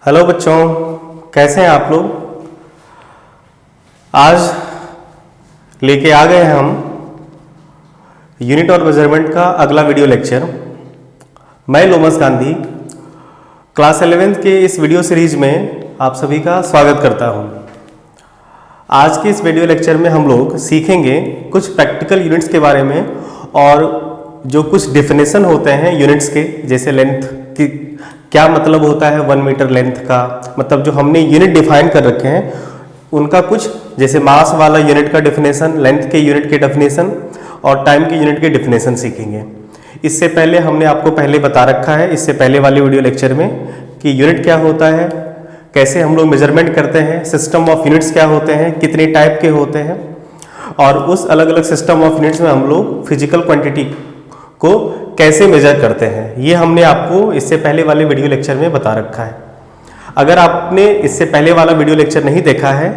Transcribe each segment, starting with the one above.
Hello बच्चों, कैसे हैं आप लोग। आज लेके आ गए हैं हम यूनिट और मेजरमेंट का अगला वीडियो लेक्चर। मैं लोमस गांधी क्लास 11th के इस वीडियो सीरीज में आप सभी का स्वागत करता हूं। आज के इस वीडियो लेक्चर में हम लोग सीखेंगे कुछ प्रैक्टिकल यूनिट्स के बारे में और जो कुछ डिफिनेशन होते हैं यूनिट्स के, जैसे लेंथ की क्या मतलब होता है 1 मीटर लेंथ का, मतलब जो हमने यूनिट डिफाइन कर रखे हैं उनका कुछ, जैसे मास वाला यूनिट का डेफिनेशन, लेंथ के यूनिट के डेफिनेशन और टाइम के यूनिट के डेफिनेशन सीखेंगे। इससे पहले हमने आपको पहले बता रखा है इससे पहले वाले वीडियो लेक्चर में कि यूनिट क्या होता है, कैसे हम लोग मेजरमेंट करते हैं, सिस्टम ऑफ यूनिट्स क्या होते हैं, कितने टाइप के होते हैं, और उस अलग अलग सिस्टम ऑफ यूनिट्स में हम लोग फिजिकल क्वांटिटी को कैसे मेजर करते हैं, ये हमने आपको इससे पहले वाले वीडियो लेक्चर में बता रखा है। अगर आपने इससे पहले वाला वीडियो लेक्चर नहीं देखा है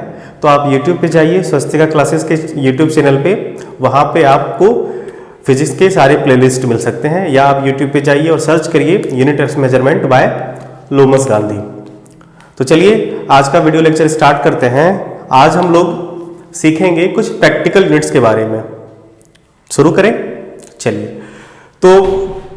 तो आप YouTube पे जाइए, स्वस्तिका क्लासेस के YouTube चैनल पे, वहाँ पे आपको फिजिक्स के सारे प्लेलिस्ट मिल सकते हैं, या आप YouTube पे जाइए और सर्च करिए unit of measurement by Lomas Gandhi. तो चलिए आज का वीडियो लेक्चर स्टार्ट करते हैं। आज हम लोग सीखेंगे कुछ प्रैक्टिकल यूनिट्स के बारे में। शुरू करें, चलिए। तो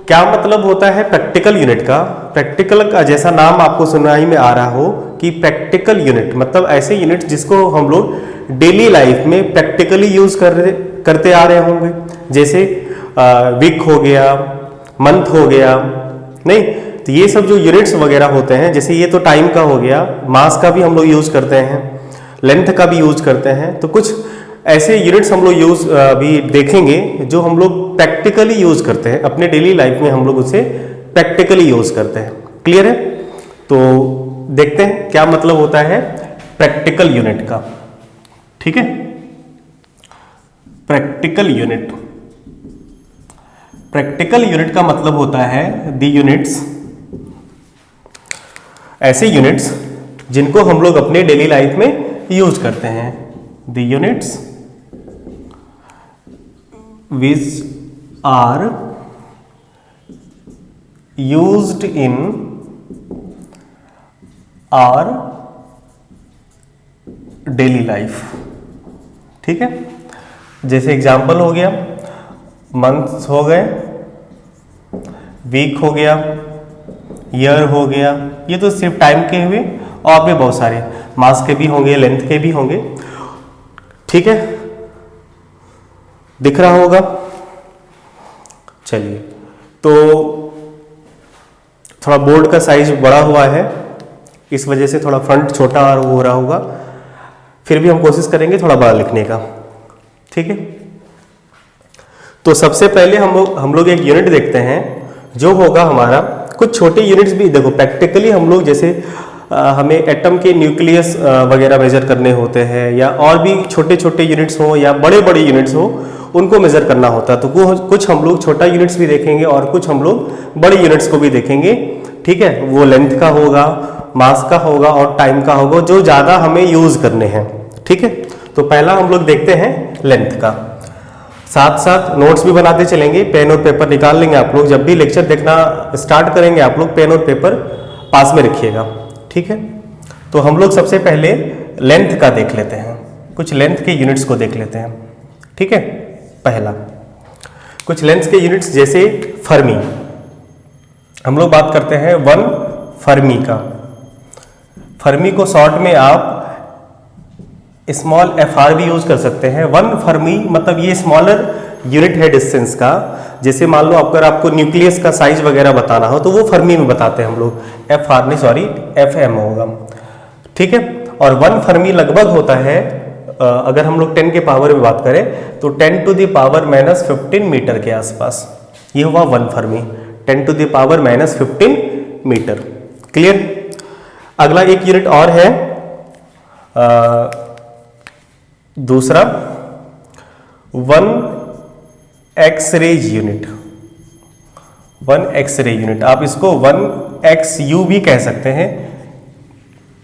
क्या मतलब होता है प्रैक्टिकल यूनिट का। प्रैक्टिकल का जैसा नाम आपको सुनाई में आ रहा हो कि प्रैक्टिकल यूनिट मतलब ऐसे यूनिट जिसको हम लोग डेली लाइफ में प्रैक्टिकली यूज करते आ रहे होंगे, जैसे वीक हो गया, मंथ हो गया, नहीं तो ये सब जो यूनिट्स वगैरह होते हैं, जैसे ये तो टाइम का हो गया, मास का भी हम लोग यूज करते हैं, लेंथ का भी यूज करते हैं। तो कुछ ऐसे यूनिट्स हम लोग यूज अभी देखेंगे जो हम लोग प्रैक्टिकली यूज करते हैं अपने डेली लाइफ में, हम लोग उसे प्रैक्टिकली यूज करते हैं। क्लियर है? तो देखते हैं क्या मतलब होता है प्रैक्टिकल यूनिट का। ठीक है, प्रैक्टिकल यूनिट। प्रैक्टिकल यूनिट का मतलब होता है द यूनिट्स, ऐसे यूनिट्स जिनको हम लोग अपने डेली लाइफ में यूज करते हैं। The units which are used in our daily life। ठीक है, जैसे एग्जाम्पल हो गया, मंथ्स हो गए, वीक हो गया, ईयर हो गया, ये तो सिर्फ टाइम के हुए, और भी बहुत सारे मास के भी होंगे, लेंथ के भी होंगे। ठीक है, दिख रहा होगा। चलिए, तो थोड़ा बोर्ड का साइज बड़ा हुआ है, इस वजह से थोड़ा फ्रंट छोटा हो रहा होगा, फिर भी हम कोशिश करेंगे थोड़ा बड़ा लिखने का। ठीक है, तो सबसे पहले हम लोग एक यूनिट देखते हैं जो होगा हमारा, कुछ छोटे यूनिट्स भी देखो प्रैक्टिकली हम लोग, जैसे हमें एटम के न्यूक्लियस वगैरह मेजर करने होते हैं, या और भी छोटे छोटे यूनिट्स हो या बड़े बड़े यूनिट्स हो, उनको मेजर करना होता है। तो कुछ हम लोग छोटा यूनिट्स भी देखेंगे और कुछ हम लोग बड़े यूनिट्स को भी देखेंगे। ठीक है, वो लेंथ का होगा, मास का होगा और टाइम का होगा, जो ज़्यादा हमें यूज करने हैं। ठीक है, तो पहला हम लोग देखते हैं लेंथ का। साथ साथ नोट्स भी बनाते चलेंगे, पेन और पेपर निकाल लेंगे आप लोग। जब भी लेक्चर देखना स्टार्ट करेंगे आप लोग पेन और पेपर पास में रखिएगा। ठीक है, तो हम लोग सबसे पहले लेंथ का देख लेते हैं, कुछ लेंथ के यूनिट्स को देख लेते हैं। ठीक है, पहला कुछ लेंथ के यूनिट्स, जैसे फर्मी। हम लोग बात करते हैं 1 फर्मी का। फर्मी को शॉर्ट में आप स्मॉल fr भी यूज कर सकते हैं। 1 फर्मी मतलब ये स्मॉलर यूनिट है डिस्टेंस का। जैसे मान लो अगर आपको न्यूक्लियस का साइज वगैरह बताना हो तो वो फर्मी में बताते हैं हम लोग, fr नहीं सॉरी fm होगा। ठीक है, और 1 फर्मी लगभग होता है, अगर हम लोग 10 के पावर में बात करें तो 10 टू द पावर -15 मीटर के आसपास, ये हुआ 1 fermi, 10 to the power -15 metre. Clear? अगला एक यूनिट और है, दूसरा 1 एक्सरे यूनिट। 1 एक्सरे यूनिट, आप इसको 1XU भी कह सकते हैं।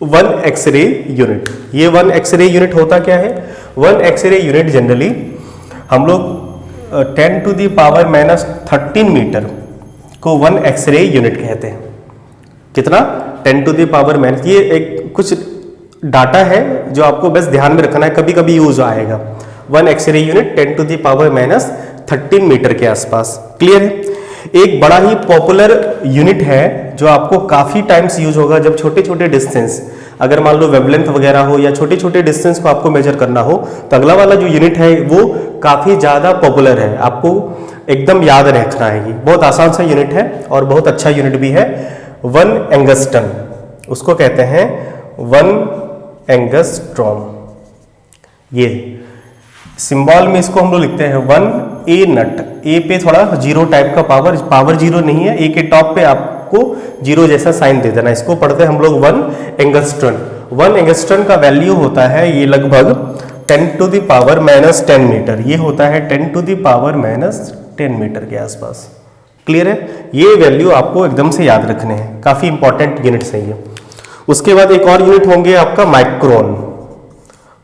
1 एक्सरे यूनिट, ये 1 एक्सरे यूनिट होता क्या है? 1 एक्सरे यूनिट जनरली हम लोग 10 टू द पावर -13 मीटर को 1 एक्सरे यूनिट कहते हैं। कितना? 10 टू द पावर माइनस, ये एक कुछ डाटा है जो आपको बस ध्यान में रखना है, कभी कभी यूज आएगा। 1 X-ray unit 10 to the power minus 13 metre के आसपास। क्लियर है। एक बड़ा ही पॉपुलर यूनिट है जो आपको काफी टाइम्स यूज होगा जब छोटे छोटे डिस्टेंस, अगर मान लो वेवलेंथ वगैरह हो या छोटे छोटे डिस्टेंस को आपको मेजर करना हो, तो अगला वाला जो यूनिट है वो काफी ज्यादा पॉपुलर है, आपको एकदम याद रखना है। ये बहुत आसान सा यूनिट है और बहुत अच्छा यूनिट भी है। 1 एंगस्ट्रम, उसको कहते हैं 1 एंगस्ट्रॉम। ये सिंबल में इसको हम लोग लिखते हैं 1 ए नट। ए पे थोड़ा जीरो टाइप का पावर जीरो नहीं है, ए के टॉप पे आपको जीरो जैसा साइन दे देना। इसको पढ़ते हैं हम लोग 1 एंगस्ट्रॉन। 1 एंगस्ट्रॉन का वैल्यू होता है ये लगभग 10 to the power minus 10 metre. ये होता है 10 to the power minus 10 metre के आसपास। क्लियर है। ये वैल्यू आपको एकदम से याद रखने हैं, काफी इंपॉर्टेंट यूनिट है ये। उसके बाद एक और यूनिट होंगे आपका माइक्रोन।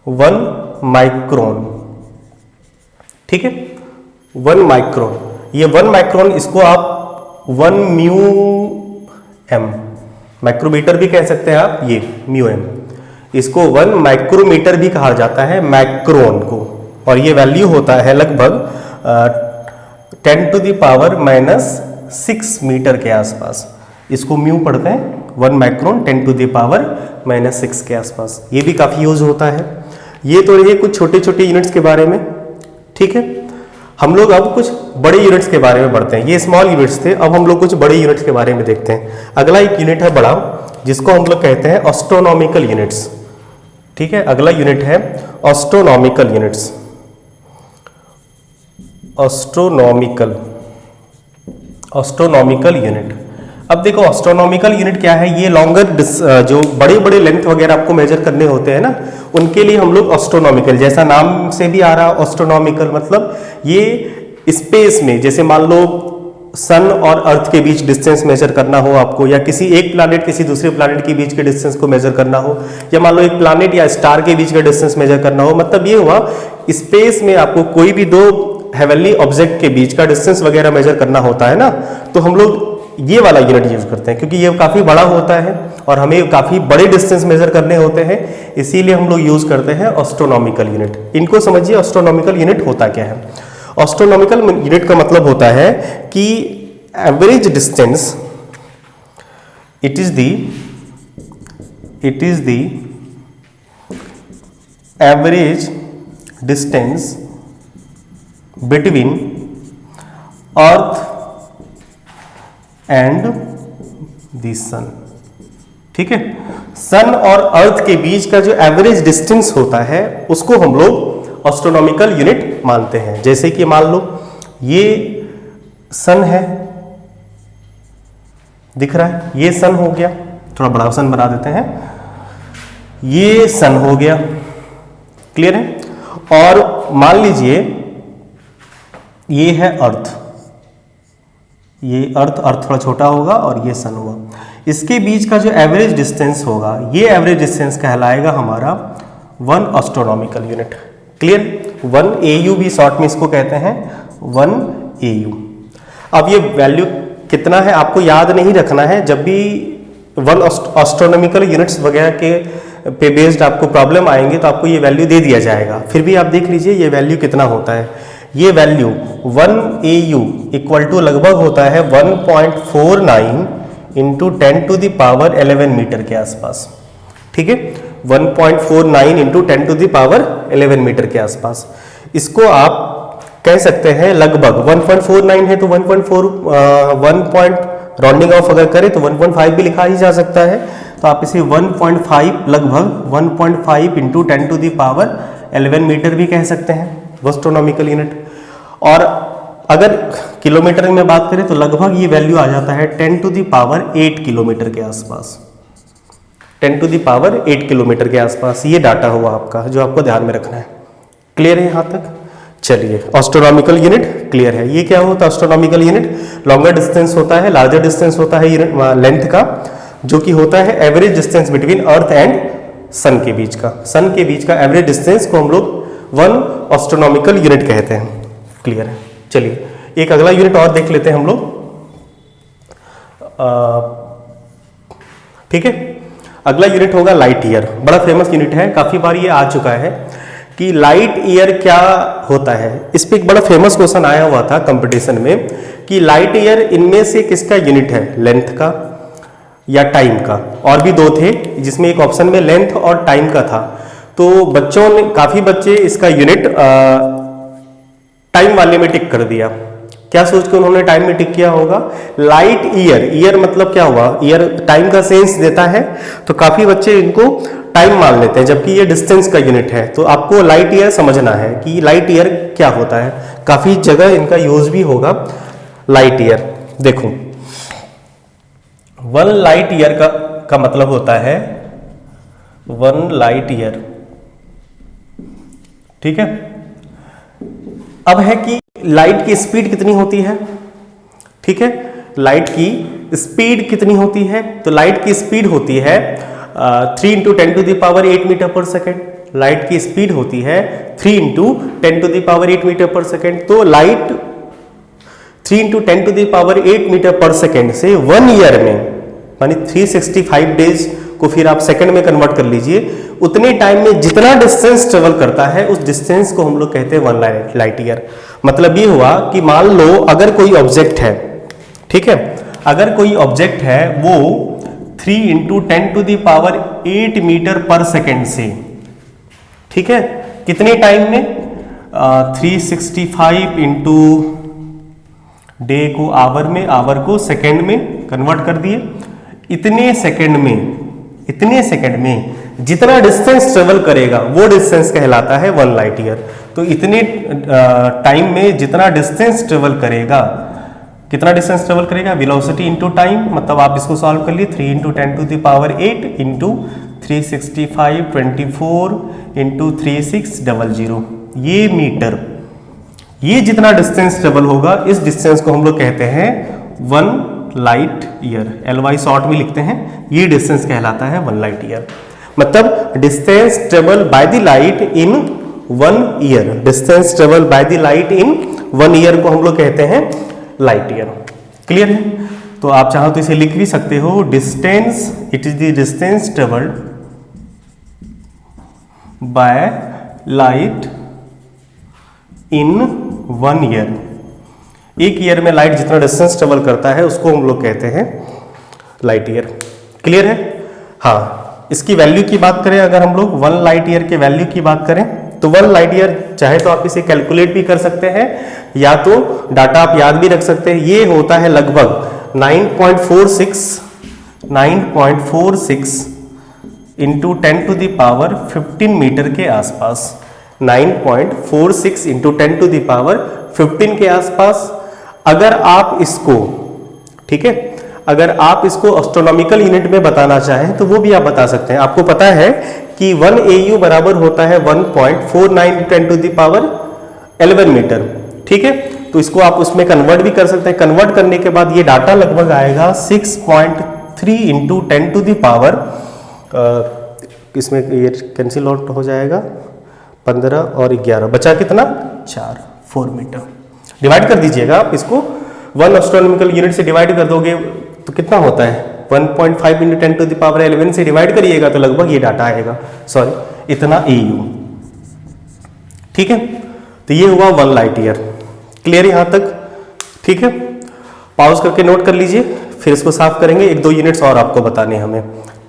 1 माइक्रोन, ठीक है। 1 माइक्रोन, ये 1 माइक्रोन, इसको आप 1 म्यू एम, माइक्रोमीटर भी कह सकते हैं आप, ये म्यू एम, इसको 1 माइक्रोमीटर भी कहा जाता है माइक्रोन को। और ये वैल्यू होता है लगभग 10 to the power minus 6 metre के आसपास। इसको म्यू पढ़ते हैं 1 micron 10 to the power minus 6 के आसपास। ये भी काफी यूज होता है। ये तो रही कुछ छोटे छोटे यूनिट्स के बारे में, ठीक है। हम लोग अब कुछ बड़े यूनिट्स के बारे में बढ़ते हैं। ये स्मॉल यूनिट्स थे, अब हम लोग कुछ बड़े यूनिट्स के बारे में देखते हैं। अगला एक यूनिट है बड़ा, जिसको हम लोग कहते हैं एस्ट्रोनॉमिकल यूनिट्स, ठीक है। अगला यूनिट है एस्ट्रोनॉमिकल यूनिट्स। Astronomical unit. अब देखो एस्ट्रोनॉमिकल यूनिट क्या है, ये लॉन्गर जो बड़े बड़े लेंथ वगैरह आपको मेजर करने होते हैं ना, उनके लिए हम लोग एस्ट्रोनॉमिकल, जैसा नाम से भी आ रहा एस्ट्रोनॉमिकल, मतलब ये स्पेस में, जैसे मान लो सन और अर्थ के बीच डिस्टेंस मेजर करना हो आपको, या किसी एक प्लैनेट किसी दूसरे प्लैनेट के बीच के डिस्टेंस को मेजर करना हो, या मान लो एक प्लैनेट या स्टार के बीच का डिस्टेंस मेजर करना हो, मतलब ये हुआ स्पेस में आपको कोई भी दो हेवनली ऑब्जेक्ट के बीच का डिस्टेंस वगैरह मेजर करना होता है ना, तो हम लोग ये वाला यूनिट यूज करते हैं, क्योंकि ये काफी बड़ा होता है और हमें काफी बड़े डिस्टेंस मेजर करने होते हैं, इसीलिए हम लोग यूज करते हैं एस्ट्रोनॉमिकल यूनिट। इनको समझिए, एस्ट्रोनॉमिकल यूनिट होता क्या है। एस्ट्रोनॉमिकल यूनिट का मतलब होता है कि average distance, it is the average distance between earth and the sun, ठीक है। सन और अर्थ के बीच का जो एवरेज डिस्टेंस होता है उसको हम लोग एस्ट्रोनॉमिकल यूनिट मानते हैं। जैसे कि मान लो ये सन है, दिख रहा है, ये सन हो गया, थोड़ा बड़ा सन बना देते हैं, ये सन हो गया, क्लियर है। और मान लीजिए ये है अर्थ, ये अर्थ थोड़ा छोटा होगा और ये सन हुआ, इसके बीच का जो एवरेज डिस्टेंस होगा, ये एवरेज डिस्टेंस कहलाएगा हमारा 1 एस्ट्रोनॉमिकल यूनिट। क्लियर। 1 AU भी शॉर्ट में इसको कहते हैं 1 AU। अब ये वैल्यू कितना है आपको याद नहीं रखना है, जब भी 1 एस्ट्रोनॉमिकल यूनिट्स वगैरह के पे बेस्ड आपको प्रॉब्लम आएंगे तो आपको ये वैल्यू दे दिया जाएगा, फिर भी आप देख लीजिए ये वैल्यू कितना होता है। ये वैल्यू 1 AU इक्वल टू लगभग होता है 1.49 into 10 to the power 11 metre के आसपास, ठीक है। 1.49 into 10 to the power 11 metre के आसपास। इसको आप कह सकते हैं लगभग 1.49 है तो 1 राउंडिंग ऑफ अगर करें तो 1.5 भी लिखा ही जा सकता है, तो आप इसे 1.5 लगभग 1.5 into 10 to the power 11 metre भी कह सकते हैं एस्ट्रोनॉमिकल यूनिट। और अगर किलोमीटर में बात करें तो लगभग ये वैल्यू आ जाता है 10 टू द पावर 8 किलोमीटर के आसपास, 10 टू द पावर 8 किलोमीटर के आसपास। ये डाटा हुआ आपका जो आपको ध्यान में रखना है। क्लियर है यहाँ तक? चलिए, एस्ट्रोनॉमिकल यूनिट क्लियर है। ये क्या होता है एस्ट्रोनॉमिकल यूनिट? लॉन्गर डिस्टेंस होता है, लार्जर डिस्टेंस होता है लेंथ का, जो कि होता है average distance between earth and sun के बीच का। सन के बीच का एवरेज डिस्टेंस को हम लोग 1 एस्ट्रोनॉमिकल यूनिट कहते हैं। क्लियर है। चलिए एक अगला यूनिट और देख लेते हैं हम लोग। ठीक है। अगला यूनिट होगा लाइट ईयर, बड़ा फेमस यूनिट है, काफी बार ये आ चुका है कि लाइट ईयर क्या होता है। इस पे एक बड़ा फेमस क्वेश्चन आया हुआ था कंपटीशन में कि लाइट ईयर इनमें से किसका यूनिट है, लेंथ का या टाइम का। और भी दो थे जिसमें एक ऑप्शन में लेंथ और टाइम का था। तो बच्चों ने, काफी बच्चे इसका यूनिट टाइम वाले में टिक कर दिया। क्या सोच के उन्होंने टाइम में टिक किया होगा, लाइट ईयर। ईयर मतलब क्या हुआ, ईयर टाइम का सेंस देता है, तो काफी बच्चे इनको टाइम मान लेते हैं, जबकि ये डिस्टेंस का यूनिट है। तो आपको लाइट ईयर समझना है कि लाइट ईयर क्या होता है, काफी जगह इनका यूज भी होगा लाइट ईयर। देखो, 1 लाइट ईयर का मतलब होता है 1 लाइट ईयर, ठीक है। अब है कि लाइट की स्पीड कितनी होती है, ठीक है, लाइट की स्पीड कितनी होती है। तो लाइट की स्पीड होती है 3 × 10⁸ मीटर पर सेकेंड। लाइट की स्पीड होती है 3 × 10⁸ मीटर पर सेकेंड। तो लाइट 3 × 10⁸ मीटर पर सेकेंड से 1 ईयर में, मानी 365 डेज को फिर आप सेकंड में कन्वर्ट कर लीजिए, उतने टाइम में जितना डिस्टेंस ट्रेवल करता है उस डिस्टेंस को हम लोग कहते हैं 1 लाइट ईयर। मतलब ये हुआ कि मान लो अगर कोई ऑब्जेक्ट है, ठीक है, अगर कोई ऑब्जेक्ट है वो 3 × 10⁸ मीटर पर सेकेंड से, ठीक है, कितने टाइम में 365 इंटू डे को आवर में, आवर को सेकेंड में कन्वर्ट कर दिए। इतने सेकंड में जितना डिस्टेंस ट्रेवल करेगा वो डिस्टेंस कहलाता है 1 लाइट ईयर। तो इतने टाइम में जितना डिस्टेंस ट्रेवल करेगा, कितना डिस्टेंस ट्रेवल करेगा, वेलोसिटी इनटू टाइम। मतलब आप इसको सॉल्व कर लिए, 3 × 10⁸ इंटू 365 24 इंटू 3600, ये मीटर, ये जितना डिस्टेंस ट्रेवल होगा इस डिस्टेंस को हम लोग कहते हैं 1 लाइट ईयर। LY शॉर्ट में लिखते हैं, ये डिस्टेंस कहलाता है 1 लाइट ईयर। मतलब distance travel by the light in 1 year, distance travel by the light in 1 year को हम लोग कहते हैं लाइट ईयर। क्लियर है। तो आप चाहो तो इसे लिख भी सकते हो, distance, it is the distance travelled by light in 1 year. एक ईयर में लाइट जितना डिस्टेंस ट्रेवल करता है उसको हम लोग कहते हैं लाइट ईयर। क्लियर है। हाँ, इसकी वैल्यू की बात करें, अगर हम लोग 1 लाइट ईयर के वैल्यू की बात करें तो 1 लाइट ईयर चाहे तो आप इसे कैलकुलेट भी कर सकते हैं या तो डाटा आप याद भी रख सकते हैं। ये होता है लगभग 9.46 इंटू 10⁻15 मीटर के आसपास, 9.46 इंटू 10⁻15 के आसपास। अगर आप इसको, ठीक है, अगर आप इसको एस्ट्रोनॉमिकल यूनिट में बताना चाहें तो वो भी आप बता सकते हैं। आपको पता है कि 1 AU बराबर होता है 1.49 10⁻11 मीटर, ठीक है। तो इसको आप उसमें कन्वर्ट भी कर सकते हैं। कन्वर्ट करने के बाद ये डाटा लगभग आएगा 6.3 इंटू 10⁻, इसमें ये कैंसिल आउट हो जाएगा, 15 और 11 बचा कितना, 4 मीटर। डिवाइड कर दीजिएगा आप इसको, 1 एस्ट्रोनॉमिकल यूनिट से डिवाइड कर दोगे तो कितना होता है, 1.5 इंटू 10⁻11 से डिवाइड करिएगा तो लगभग ये डाटा आएगा, सॉरी इतना AU, ठीक है। तो ये हुआ 1 लाइट ईयर। क्लियर यहां तक, ठीक है। पॉज करके नोट कर लीजिए, फिर इसको साफ करेंगे। 1-2 यूनिट्स और आपको बताने हमें,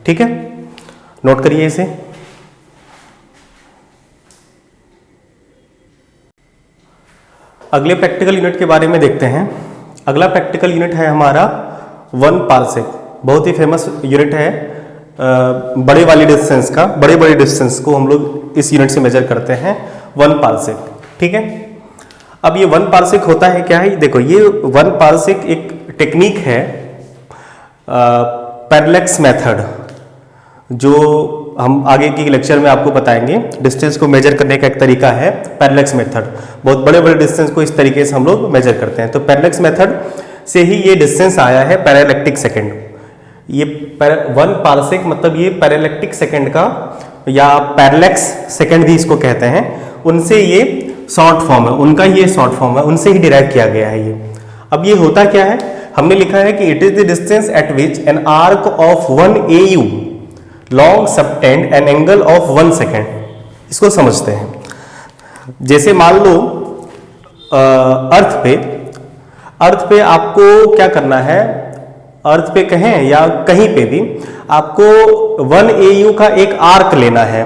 ठीक है। नोट करिए इसे। अगले प्रैक्टिकल यूनिट के बारे में देखते हैं। अगला प्रैक्टिकल यूनिट है हमारा 1 पार्सेक। बहुत ही फेमस यूनिट है, बड़े वाली डिस्टेंस का, बड़े बड़े डिस्टेंस को हम लोग इस यूनिट से मेजर करते हैं 1 पार्सेक, ठीक है। अब ये 1 पार्सेक होता है क्या है, देखो ये 1 पार्सेक एक टेक्निक है, पैरेलैक्स मेथड, जो हम आगे की लेक्चर में आपको बताएंगे। डिस्टेंस को मेजर करने का एक तरीका है पैरेलैक्स मेथड। बहुत बड़े बड़े डिस्टेंस को इस तरीके से हम लोग मेजर करते हैं। तो पैरेलैक्स मेथड से ही ये डिस्टेंस आया है पैरेलैक्टिक सेकंड। ये 1 पार्सेक मतलब ये पैरेलैक्टिक सेकंड का, या पैरेलैक्स सेकंड भी इसको कहते हैं, उनसे ये शॉर्ट फॉर्म है, उनका ये शॉर्ट फॉर्म है, उनसे ही डिराइव किया गया है ये। अब ये होता क्या है हमने लिखा है कि it is the distance at which an arc of 1 AU long subtend an angle of 1 second. इसको समझते हैं। जैसे मान लो अर्थ पे आपको क्या करना है, अर्थ पे कहें या कहीं पे भी आपको 1 AU का एक आर्क लेना है,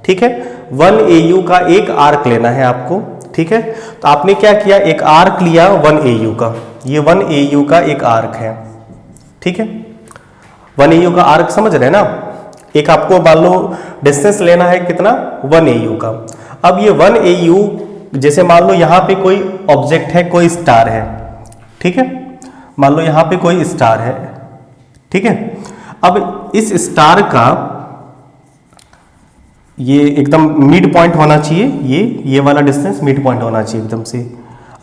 ठीक है, 1 AU का एक आर्क लेना है आपको, ठीक है। तो आपने क्या किया, एक आर्क लिया 1 AU का, ये 1 AU का एक आर्क है, ठीक है, 1 AU का आर्क समझ रहे हैं ना। एक आपको मान लो डिस्टेंस लेना है कितना, 1 AU का। अब ये 1 AU जैसे मान लो यहाँ पे कोई ऑब्जेक्ट है, कोई स्टार है, ठीक है, मान लो यहाँ पे कोई स्टार है, ठीक है। अब इस स्टार का ये एकदम मिड पॉइंट होना चाहिए, ये वाला डिस्टेंस मिड पॉइंट होना चाहिए एकदम से।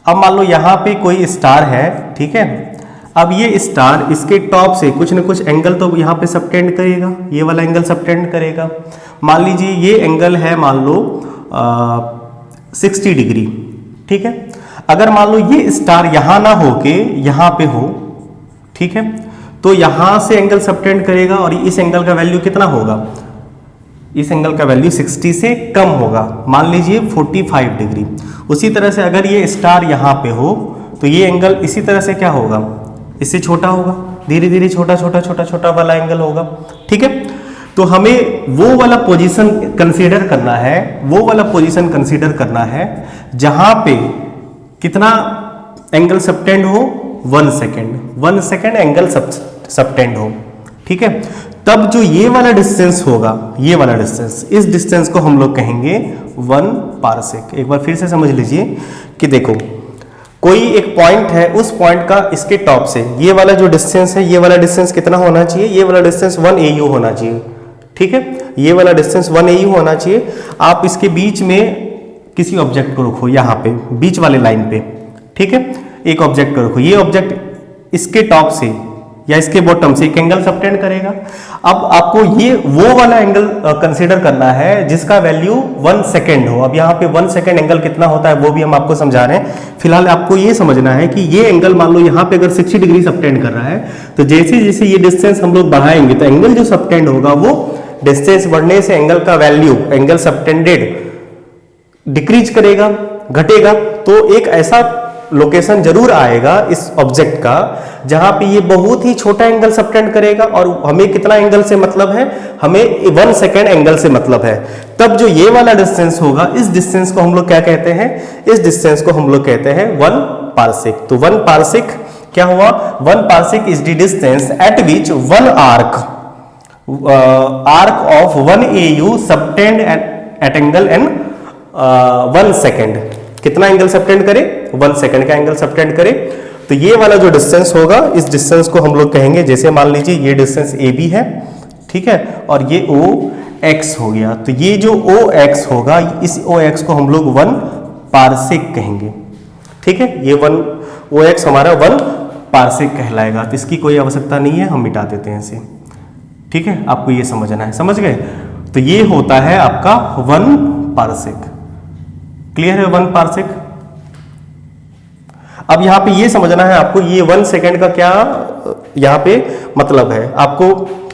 अब मान लो यहाँ पे कोई स्टार है, ठीक है। अब ये स्टार इसके टॉप से कुछ न कुछ एंगल तो यहाँ पे सबटेंड करेगा, ये वाला एंगल सबटेंड करेगा। मान लीजिए ये एंगल है मान लो 60 डिग्री, ठीक है। अगर मान लो ये स्टार यहाँ ना होके यहाँ पे हो, ठीक है, तो यहाँ से एंगल सबटेंड करेगा और इस एंगल का वैल्यू कितना होगा, इस एंगल का वैल्यू 60 से कम होगा, मान लीजिए 45 डिग्री। उसी तरह से अगर ये स्टार यहाँ पे हो तो ये एंगल इसी तरह से क्या होगा, इससे छोटा होगा, धीरे धीरे छोटा छोटा छोटा छोटा वाला एंगल होगा, ठीक है। तो हमें वो वाला पोजीशन कंसीडर करना है, वो वाला पोजीशन कंसीडर करना है जहां पे कितना एंगल सबटेंड हो, 1 सेकेंड एंगल सबटेंड हो, ठीक है। तब जो ये वाला डिस्टेंस होगा, ये वाला डिस्टेंस, इस डिस्टेंस को हम लोग कहेंगे 1 पारसेक। एक बार फिर से समझ लीजिए कि देखो कोई एक पॉइंट है, उस पॉइंट का इसके टॉप से ये वाला जो डिस्टेंस है, ये वाला डिस्टेंस कितना होना चाहिए, ये वाला डिस्टेंस 1 AU होना चाहिए, ठीक है, ये वाला डिस्टेंस 1 AU होना चाहिए। आप इसके बीच में किसी ऑब्जेक्ट को रखो, यहाँ पे बीच वाले लाइन पे, ठीक है, एक ऑब्जेक्ट को रखो, ये ऑब्जेक्ट इसके टॉप से या इसके बॉटम से एक एंगल सबटेंड करेगा। अब आपको ये वो वाला एंगल कंसीडर करना है जिसका वैल्यू 1 सेकेंड हो। अब यहाँ पे 1 सेकेंड एंगल कितना होता है वो भी हम आपको समझा रहे हैं। फिलहाल आपको ये समझना है कि ये एंगल मान लो यहाँ पे अगर 60 डिग्री सबटेंड कर रहा है, तो जैसे जैसे ये डिस्टेंस हम लोग बढ़ाएंगे तो एंगल जो सबटेंड होगा वो डिस्टेंस बढ़ने से एंगल का वैल्यू, एंगल सबटेंडेड डिक्रीज करेगा, घटेगा। तो एक ऐसा लोकेशन जरूर आएगा इस ऑब्जेक्ट का जहां पे ये बहुत ही छोटा एंगल सबटेंड करेगा और हमें कितना एंगल से मतलब है, हमें 1 सेकेंड एंगल से मतलब है। तब जो ये वाला डिस्टेंस होगा, इस डिस्टेंस को हम लोग क्या कहते हैं, इस डिस्टेंस को हम लोग कहते हैं 1 पारसेक। तो 1 पारसेक क्या हुआ, 1 parsec is the distance at which 1 arc of 1 AU subtend at angle an 1 second. कितना एंगल सबटेंड करे, 1 सेकेंड का एंगल सबटेंड करे। तो ये वाला जो डिस्टेंस होगा, इस डिस्टेंस को हम लोग कहेंगे, जैसे मान लीजिए ये डिस्टेंस AB है, ठीक है, और ये OX हो गया। तो ये जो OX होगा, इस OX को हम लोग 1 पारसेक कहेंगे, ठीक है। ये 1 OX हमारा 1 पारसेक कहलाएगा। तो इसकी कोई आवश्यकता नहीं है, हम मिटा देते हैं इसे, ठीक है। आपको ये समझना है, समझ गए। तो ये होता है आपका 1 पारसेक। क्लियर है 1 पारसेक। अब यहां पे ये समझना है आपको, ये 1 सेकेंड का क्या यहां पे मतलब है। आपको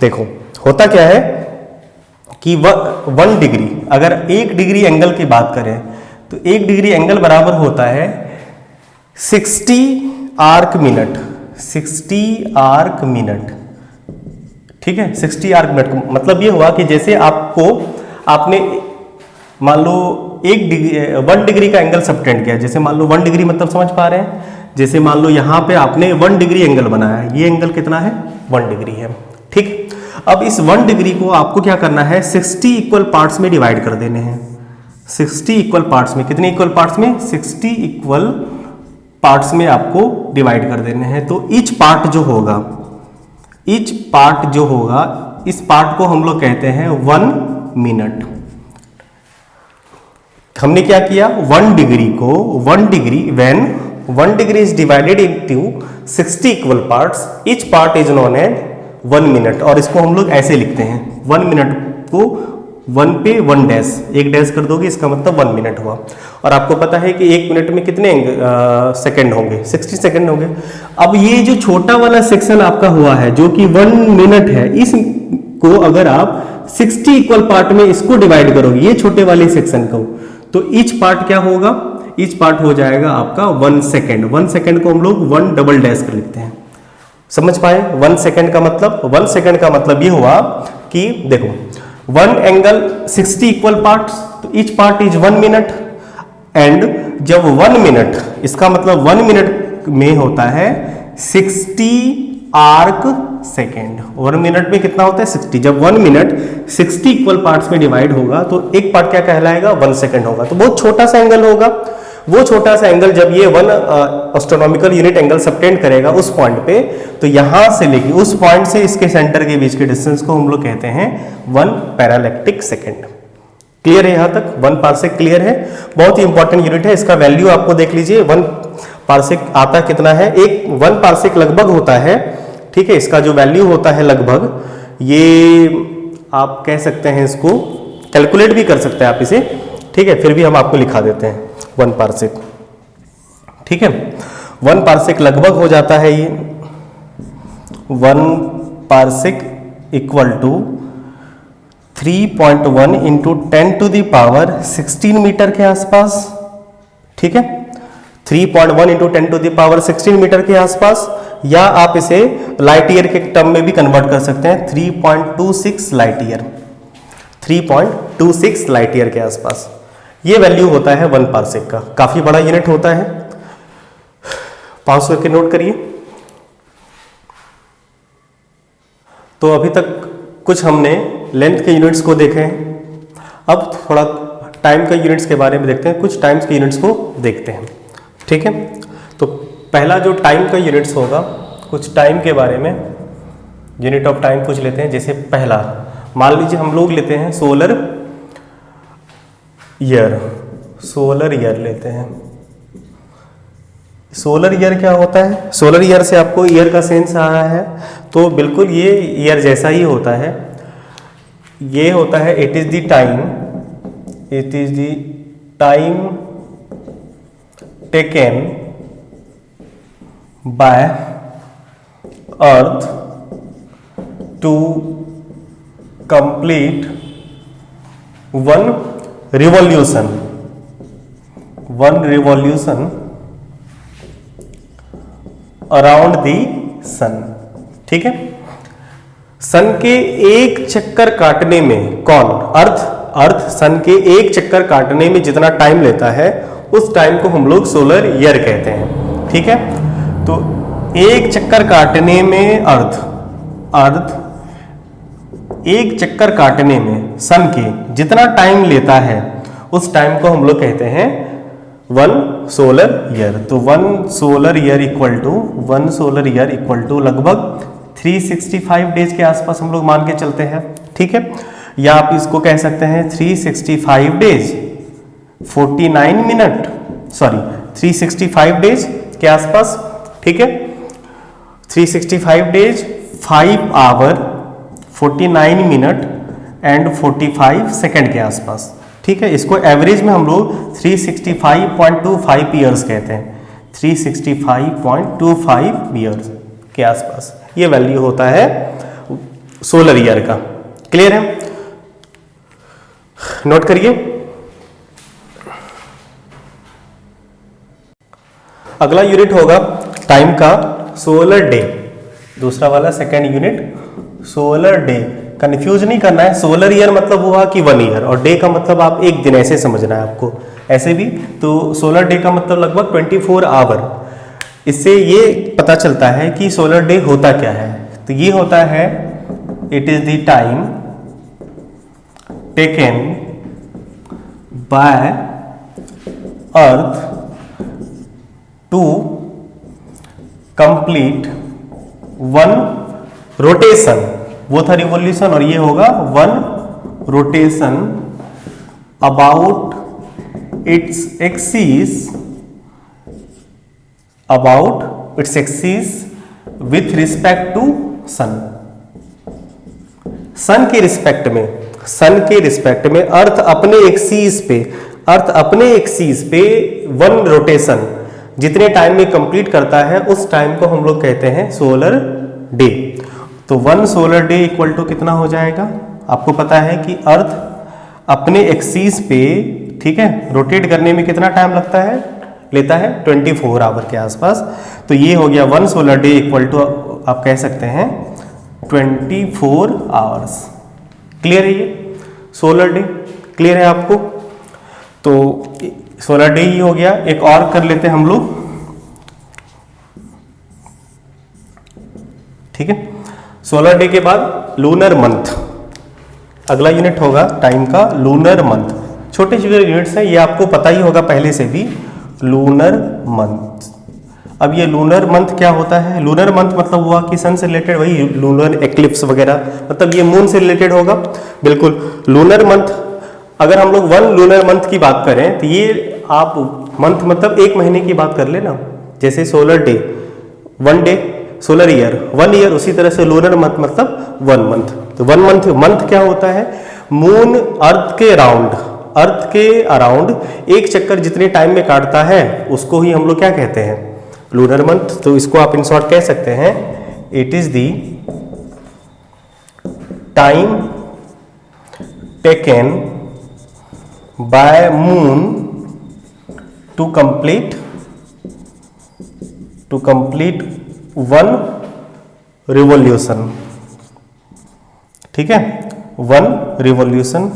देखो होता क्या है कि 1 डिग्री, अगर 1 डिग्री एंगल की बात करें तो 1 डिग्री एंगल बराबर होता है 60 आर्क मिनट, 60 आर्क मिनट, ठीक है। 60 आर्क मिनट मतलब ये हुआ कि जैसे आपने मान लो 1 डिग्री का एंगल सबटेंड किया। जैसे मान लो 1 डिग्री मतलब समझ पा रहे हैं, जैसे मान लो यहाँ पे आपने 1 डिग्री एंगल बनाया है, ये एंगल कितना है, 1 डिग्री है, ठीक। अब इस 1 डिग्री को आपको क्या करना है, 60 इक्वल पार्ट्स में डिवाइड कर देने हैं। 60 इक्वल पार्ट्स में, कितने इक्वल पार्ट्स में, 60 इक्वल पार्ट्स में आपको डिवाइड कर देने हैं। तो ईच पार्ट जो होगा, इस पार्ट को हम लोग कहते हैं 1 मिनट। हमने क्या किया, 1 डिग्री को 1 degree when 1 degree is divided into 60 equal parts, each part is known as 1 minute. और इसको हम लोग ऐसे लिखते हैं, 1 मिनट को 1 पे 1 डैश, एक डैश कर दोगे इसका मतलब 1 मिनट हुआ। और आपको पता है कि 1 मिनट में कितने सेकंड होंगे, 60 सेकंड होंगे। अब ये जो छोटा वाला सेक्शन आपका हुआ है जो कि 1 मिनट है, इसको अगर आप 60 इक्वल पार्ट में इसको डिवाइड करोगे, ये छोटे वाले सेक्शन को, तो ईच पार्ट क्या होगा, ईच पार्ट हो जाएगा आपका 1 सेकेंड। 1 सेकेंड को हम लोग 1 डबल डैश कर लिखते हैं। समझ पाए? 1 सेकेंड का मतलब, 1 सेकेंड का मतलब ये हुआ कि देखो 1 एंगल 60 इक्वल पार्ट्स, तो each part is 1 minute. And जब 1 मिनट, इसका मतलब 1 मिनट में होता है 60 आर्क सेकेंड। 1 मिनट में कितना होता है 60। जब 1 मिनट 60 इक्वल पार्ट्स में डिवाइड होगा तो एक पार्ट क्या कहलाएगा, 1 सेकेंड होगा। तो बहुत छोटा सा एंगल होगा। वो छोटा सा एंगल जब ये 1 एस्ट्रोनॉमिकल यूनिट एंगल सबटेंड करेगा उस पॉइंट पे, तो यहां से लेके उस पॉइंट से इसके सेंटर के बीच के डिस्टेंस को हम लोग कहते हैं 1 पैरालैक्टिक सेकेंड। क्लियर है? यहां तक 1 पार्सेक क्लियर है? बहुत ही इंपॉर्टेंट यूनिट है। इसका वैल्यू आपको देख लीजिए, 1 पार्सेक आता कितना है, एक 1 पार्सेक लगभग होता है, ठीक है। इसका जो वैल्यू होता है लगभग, ये आप कह सकते हैं, इसको कैलकुलेट भी कर सकते हैं आप इसे, ठीक है। फिर भी हम आपको लिखा देते हैं 1 पार्सेक, ठीक है। 1 पार्सेक लगभग हो जाता है ये 1 parsec equal to 3.1 into 10 to the power 16 metre के आसपास, ठीक है। 3.1 into 10 to the power 16 metre के आसपास, या आप इसे लाइट ईयर के टर्म में भी कन्वर्ट कर सकते हैं, 3.26 लाइट ईयर, 3.26 लाइट ईयर के आसपास ये वैल्यू होता है 1 पार्सेक का। काफी बड़ा यूनिट होता है, 500 के नोट करिए। तो अभी तक कुछ हमने लेंथ के यूनिट्स को देखे हैं, अब थोड़ा टाइम के यूनिट्स के बारे में देखते हैं, कुछ टाइम्स के यूनिट्स को देखते हैं, ठीक है। तो पहला जो टाइम का यूनिट्स होगा, कुछ टाइम के बारे में यूनिट ऑफ टाइम कुछ लेते हैं। जैसे पहला मान लीजिए हम लोग लेते हैं सोलर ईयर, सोलर ईयर लेते हैं। सोलर ईयर क्या होता है? सोलर ईयर से आपको ईयर का सेंस आ रहा है, तो बिल्कुल ये ईयर जैसा ही होता है। ये होता है it is the time, it is the time taken by earth to complete one revolution, around the sun, ठीक है। सन के एक चक्कर काटने में कौन, अर्थ सन के एक चक्कर काटने में जितना टाइम लेता है उस टाइम को हम लोग सोलर ईयर कहते हैं, ठीक है। तो एक चक्कर काटने में अर्थ एक चक्कर काटने में सन के जितना टाइम लेता है उस टाइम को हम लोग कहते हैं 1 सोलर ईयर। तो 1 सोलर ईयर इक्वल टू लगभग 365 डेज के आसपास हम लोग मान के चलते हैं, ठीक है। या आप इसको कह सकते हैं 365 डेज 49 मिनट, सॉरी 365 डेज के आसपास, ठीक है। 365 days 5 hour 49 minute and 45 second के आसपास, ठीक है। इसको एवरेज में हम लोग 365.25 ईयर्स कहते हैं, 365.25 ईयर्स के आसपास ये वैल्यू होता है सोलर ईयर का। क्लियर है? नोट करिए। अगला यूनिट होगा टाइम का सोलर डे, दूसरा वाला second unit solar day. Confuse नहीं करना है, सोलर ईयर मतलब हुआ कि 1 ईयर, और डे का मतलब आप एक दिन, ऐसे समझना है आपको, ऐसे भी। तो सोलर डे का मतलब लगभग 24 आवर। इससे ये पता चलता है कि सोलर डे होता क्या है। तो ये होता है it is the time taken by earth to complete 1 rotation, वो था रिवॉल्यूशन, और ये होगा 1 rotation about its axis with respect to sun. Sun के रिस्पेक्ट में सन के रिस्पेक्ट में अर्थ अपने एक्सीस पे वन रोटेशन जितने टाइम में कंप्लीट करता है उस टाइम को हम लोग कहते हैं सोलर डे। तो 1 सोलर डे इक्वल टू कितना हो जाएगा? आपको पता है कि अर्थ अपने एक्सीस पे, ठीक है, रोटेट करने में कितना टाइम लगता है? लेता है 24 आवर के आसपास। तो ये हो गया 1 सोलर डे इक्वल टू आप कह सकते हैं 24 आवर्स। क्लियर है ये सोलर डे? क्लियर है आपको? तो सोलर डे ही हो गया। एक और कर लेते हैं हम लोग, ठीक है। सोलर डे के बाद लूनर मंथ, अगला यूनिट होगा टाइम का लूनर मंथ। छोटे छोटे यूनिट्स हैं, ये आपको पता ही होगा पहले से भी। लूनर मंथ, अब ये लूनर मंथ क्या होता है? लूनर मंथ मतलब हुआ कि सन से रिलेटेड, वही लूनर एक्लिप्स वगैरह, मतलब ये मून से रिलेटेड होगा। बिल्कुल लूनर मंथ, अगर हम लोग 1 लूनर मंथ की बात करें तो ये आप मंथ मतलब एक महीने की बात कर लेना। जैसे solar day 1 day, solar year 1 year, उसी तरह से लूनर मंथ मतलब 1 मंथ। तो 1 मंथ क्या होता है? मून अर्थ के अराउंड एक चक्कर जितने टाइम में काटता है उसको ही हम लोग क्या कहते हैं? Lunar month. तो इसको आप इन शॉर्ट कह सकते हैं it is the time taken by moon to complete 1 revolution, ठीक है, 1 रिवॉल्यूशन।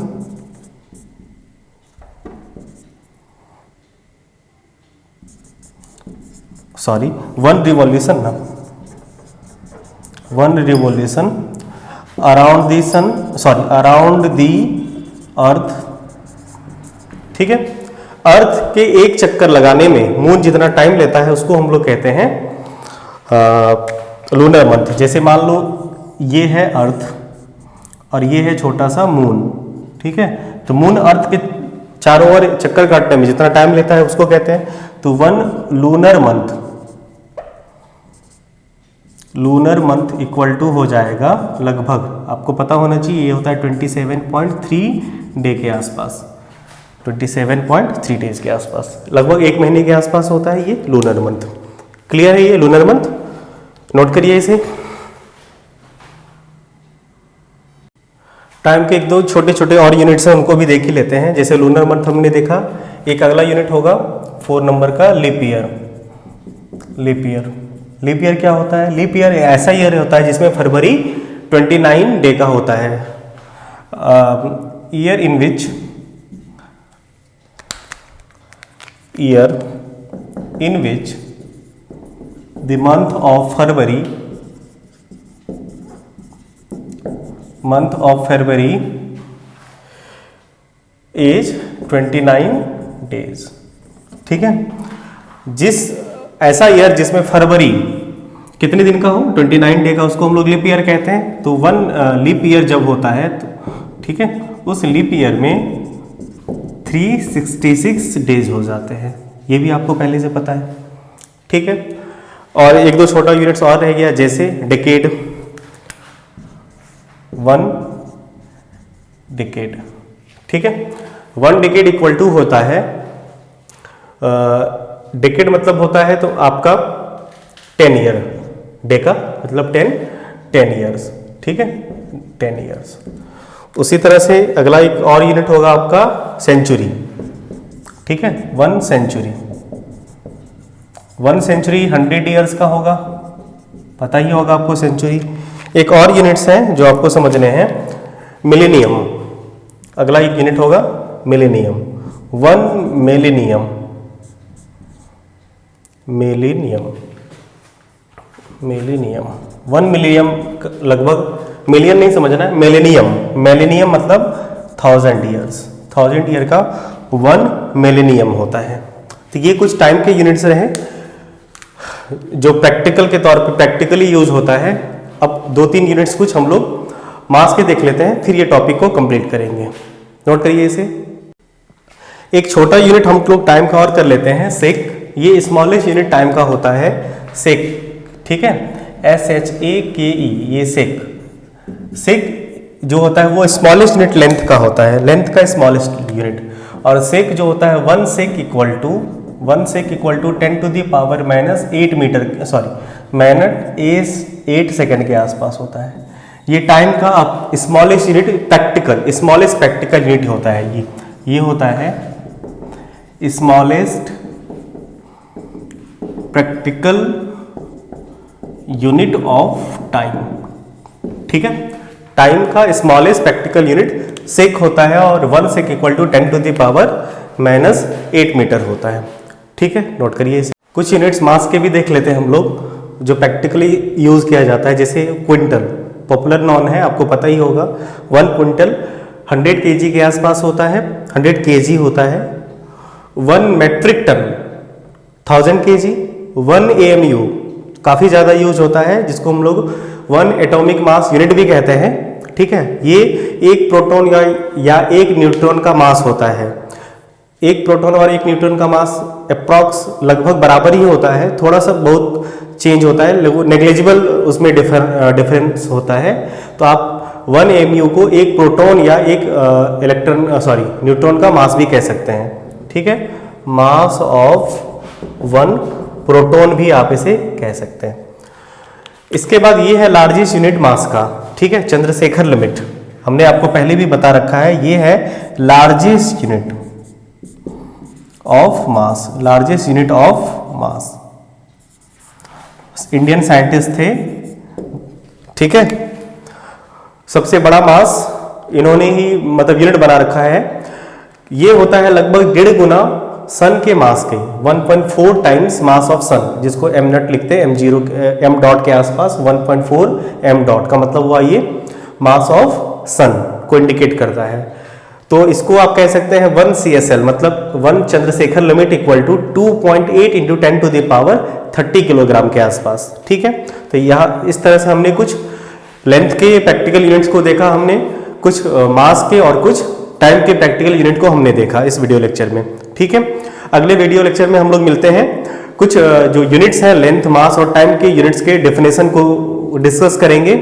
सॉरी 1 रिवॉल्यूशन ना, 1 revolution around the sun, sorry around the earth, ठीक है। अर्थ के एक चक्कर लगाने में मून जितना टाइम लेता है उसको हम लोग कहते हैं लूनर मंथ। जैसे मान लो ये है अर्थ और ये है छोटा सा मून, ठीक है। तो मून अर्थ के चारों ओर चक्कर काटने में जितना टाइम लेता है उसको कहते हैं। तो 1 लूनर मंथ इक्वल टू हो जाएगा लगभग, आपको पता होना चाहिए, ये होता है 27.3 डे के आसपास, 27.3 डेज के आसपास, लगभग एक महीने के आसपास होता है ये लूनर मंथ। क्लियर है ये लूनर मंथ? नोट करिए इसे। टाइम के एक दो छोटे छोटे और यूनिट्स हैं, उनको भी देख ही लेते हैं। जैसे लूनर मंथ हमने देखा, एक अगला यूनिट होगा 4 नंबर का लीप ईयर। लीप ईयर क्या होता है? लीप ईयर ऐसा ईयर होता है जिसमें फरवरी 29 डे का होता है। Year in which the month of February is 29 days, ठीक है। जिस ऐसा ईयर जिसमें फरवरी कितने दिन का हो? 29 डे का, उसको हम लोग लीप ईयर कहते हैं। तो 1 लीप ईयर जब होता है तो, ठीक है, उस लीप ईयर में 366 डेज हो जाते हैं। ये भी आपको पहले से पता है, ठीक है। और एक दो छोटा यूनिट्स और रह गया, जैसे डेकेड, 1 डेकेड, ठीक है। 1 डेकेड इक्वल टू होता है, डेकेड मतलब होता है तो आपका 10 ईयर, डे का मतलब 10 ईयर्स, ठीक है, 10 ईयर्स। उसी तरह से अगला एक और यूनिट होगा आपका सेंचुरी, ठीक है, 1 सेंचुरी। 1 सेंचुरी 100 ईयर्स का होगा, पता ही होगा आपको सेंचुरी। एक और यूनिट्स हैं जो आपको समझने हैं, मिलेनियम, अगला एक यूनिट होगा मिलेनियम, 1 मिलेनियम। 1 मिलियन लगभग, मिलियन नहीं समझना है, मिलेनियम मतलब 1000 ईयर्स, 1000 ईयर का 1 मिलेनियम होता है। तो ये कुछ टाइम के यूनिट्स रहे जो प्रैक्टिकल के तौर पे प्रैक्टिकली यूज होता है। अब 2-3 यूनिट्स कुछ हम लोग मास के देख लेते हैं, फिर ये टॉपिक को कंप्लीट करेंगे। नोट करिए इसे। एक छोटा यूनिट हम लोग टाइम का और कर लेते हैं, सेक। ये स्मॉलेस्ट यूनिट टाइम का होता है सेक, ठीक है, SHAKE, ये सेक जो होता है वो स्मॉलेस्ट यूनिट लेंथ का होता है, लेंथ का स्मॉलेस्ट यूनिट। और सेक जो होता है 1 sec equal to 10 to the power -8 metre, sorry minute 8 second के आसपास होता है। ये टाइम का smallest unit practical, smallest practical unit होता है ये होता है smallest practical unit of time. ठीक है, टाइम का स्मॉलेस्ट प्रैक्टिकल यूनिट सेक होता है और 1 sec equal to 10 to the power -8 metre होता है। ठीक है, नोट करिए इसे। कुछ यूनिट्स मास के भी देख लेते हैं हम लोग जो प्रैक्टिकली यूज किया जाता है, जैसे क्विंटल, पॉपुलर नॉन है, आपको पता ही होगा। 1 क्विंटल 100 kg के आसपास होता है, 100 kg होता है। 1 मेट्रिक टन 1000 kg। 1 AMU काफ़ी ज़्यादा यूज होता है, जिसको हम लोग 1 एटॉमिक मास यूनिट भी कहते हैं। ठीक है, ये एक प्रोटॉन या एक न्यूट्रॉन का मास होता है। एक प्रोटॉन और एक न्यूट्रॉन का मास अप्रॉक्स लगभग बराबर ही होता है, थोड़ा सा बहुत चेंज होता है, नेग्लिजिबल उसमें डिफरेंस होता है। तो आप 1 AMU को एक प्रोटॉन या एक न्यूट्रॉन का मास भी कह सकते हैं। ठीक है, मास ऑफ 1 प्रोटॉन भी आप इसे कह सकते हैं। इसके बाद ये है लार्जेस्ट यूनिट मास का। ठीक है, चंद्रशेखर लिमिट हमने आपको पहले भी बता रखा है, ये है largest unit of mass, largest unit of mass. Indian scientist थे। ठीक है, सबसे बड़ा मास इन्होंने ही मतलब यूनिट बना रखा है। ये होता है लगभग 1.5 गुना सन के मास के, 1.4 टाइम्स मास ऑफ सन, जिसको m0 लिखते हैं, m डॉट के आसपास 1.4 m डॉट का मतलब हुआ ये मास ऑफ सन को इंडिकेट करता है। तो इसको आप कह सकते हैं 1 CSL, मतलब 1 Chandrasekhar limit equal to 2.8 into 10 to the power 30 kilogram के आसपास। ठीक है, तो यहाँ इस तरह से हमने कुछ लेंथ के प्रैक्टिकल यूनिट्स को देखा, हमने कुछ मास के और कुछ टाइम के प्रैक्टिकल यूनिट को हमने देखा इस वीडियो लेक्चर में। ठीक है, अगले वीडियो लेक्चर में हम लोग मिलते हैं, कुछ जो यूनिट्स हैं लेंथ, मास और टाइम के यूनिट्स के डेफिनेशन को डिस्कस करेंगे।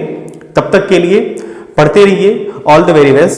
तब तक के लिए पढ़ते रहिए। All the very best.